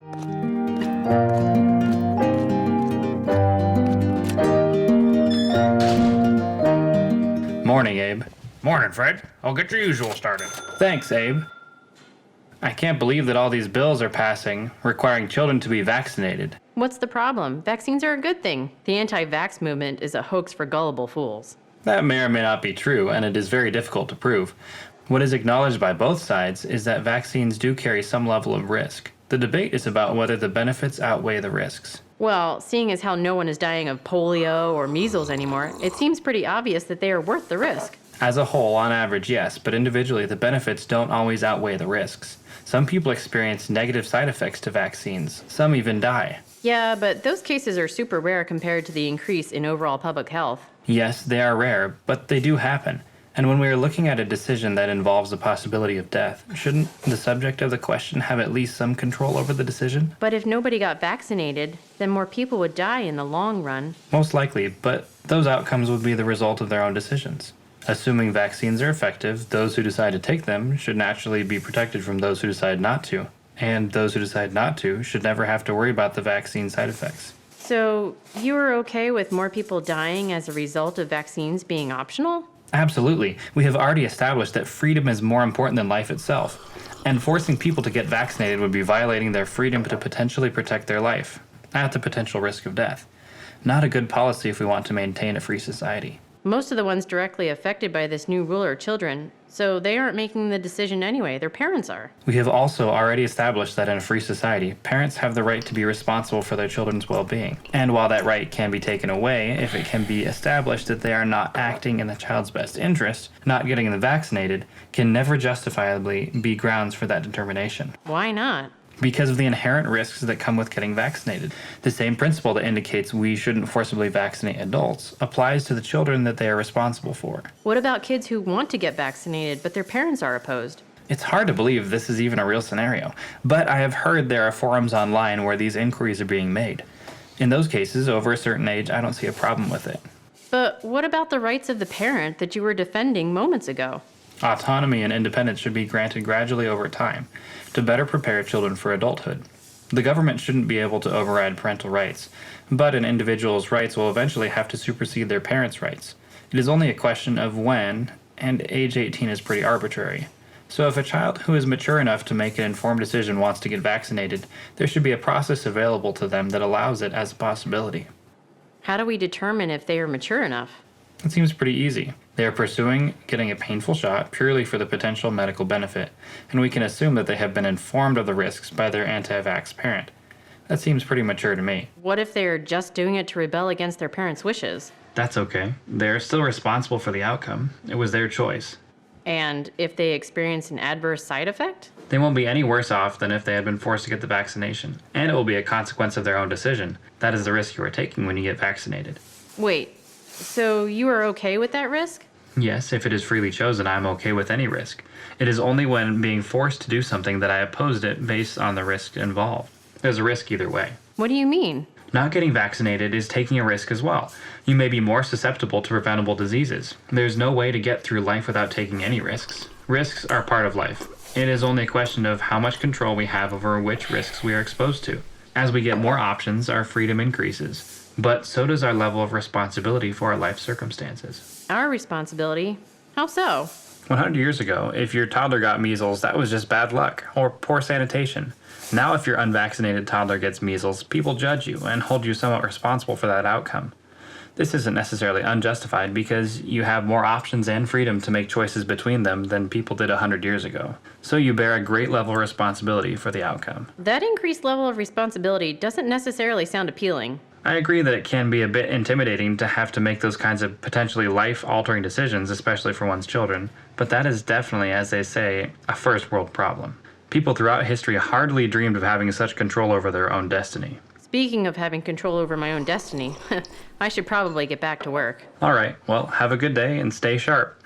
Morning, Abe. Morning, Fred. I'll get your usual started. Thanks, Abe. I can't believe that all these bills are passing requiring children to be vaccinated. What's the problem? Vaccines are a good thing. The anti-vax movement is a hoax for gullible fools. That may or may not be true, and it is very difficult to prove. What is acknowledged by both sides is that vaccines do carry some level of risk. The debate is about whether the benefits outweigh the risks. Well, seeing as how no one is dying of polio or measles anymore, it seems pretty obvious that they are worth the risk. As a whole, on average, yes, but individually, the benefits don't always outweigh the risks. Some people experience negative side effects to vaccines. Some even die. Yeah, but those cases are super rare compared to the increase in overall public health. Yes, they are rare, but they do happen. And when we are looking at a decision that involves the possibility of death, shouldn't the subject of the question have at least some control over the decision? But if nobody got vaccinated, then more people would die in the long run. Most likely, but those outcomes would be the result of their own decisions. Assuming vaccines are effective, those who decide to take them should naturally be protected from those who decide not to. And those who decide not to should never have to worry about the vaccine side effects. So, you are okay with more people dying as a result of vaccines being optional? Absolutely. We have already established that freedom is more important than life itself. And forcing people to get vaccinated would be violating their freedom to potentially protect their life, at the potential risk of death. Not a good policy if we want to maintain a free society. Most of the ones directly affected by this new rule are children, so they aren't making the decision anyway. Their parents are. We have also already established that in a free society, parents have the right to be responsible for their children's well-being. And while that right can be taken away if it can be established that they are not acting in the child's best interest, not getting them vaccinated can never justifiably be grounds for that determination. Why not? Because of the inherent risks that come with getting vaccinated. The same principle that indicates we shouldn't forcibly vaccinate adults applies to the children that they are responsible for. What about kids who want to get vaccinated, but their parents are opposed? It's hard to believe this is even a real scenario, but I have heard there are forums online where these inquiries are being made. In those cases, over a certain age, I don't see a problem with it. But what about the rights of the parent that you were defending moments ago? Autonomy and independence should be granted gradually over time to better prepare children for adulthood. The government shouldn't be able to override parental rights, but an individual's rights will eventually have to supersede their parents' rights. It is only a question of when, and age 18 is pretty arbitrary. So if a child who is mature enough to make an informed decision wants to get vaccinated, there should be a process available to them that allows it as a possibility. How do we determine if they are mature enough? It seems pretty easy. They are pursuing getting a painful shot purely for the potential medical benefit, and we can assume that they have been informed of the risks by their anti-vax parent. That seems pretty mature to me. What if they are just doing it to rebel against their parents' wishes? That's okay. They're still responsible for the outcome. It was their choice. And if they experience an adverse side effect? They won't be any worse off than if they had been forced to get the vaccination, and it will be a consequence of their own decision. That is the risk you are taking when you get vaccinated. Wait, so you are okay with that risk? Yes, if it is freely chosen, I am okay with any risk. It is only when being forced to do something that I opposed it based on the risk involved. There's a risk either way. What do you mean? Not getting vaccinated is taking a risk as well. You may be more susceptible to preventable diseases. There's no way to get through life without taking any risks. Risks are part of life. It is only a question of how much control we have over which risks we are exposed to. As we get more options, our freedom increases. But so does our level of responsibility for our life circumstances. Our responsibility? How so? 100 years ago, if your toddler got measles, that was just bad luck or poor sanitation. Now if your unvaccinated toddler gets measles, people judge you and hold you somewhat responsible for that outcome. This isn't necessarily unjustified because you have more options and freedom to make choices between them than people did 100 years ago. So you bear a great level of responsibility for the outcome. That increased level of responsibility doesn't necessarily sound appealing. I agree that it can be a bit intimidating to have to make those kinds of potentially life-altering decisions, especially for one's children, but that is definitely, as they say, a first world problem. People throughout history hardly dreamed of having such control over their own destiny. Speaking of having control over my own destiny, I should probably get back to work. All right, well, have a good day and stay sharp.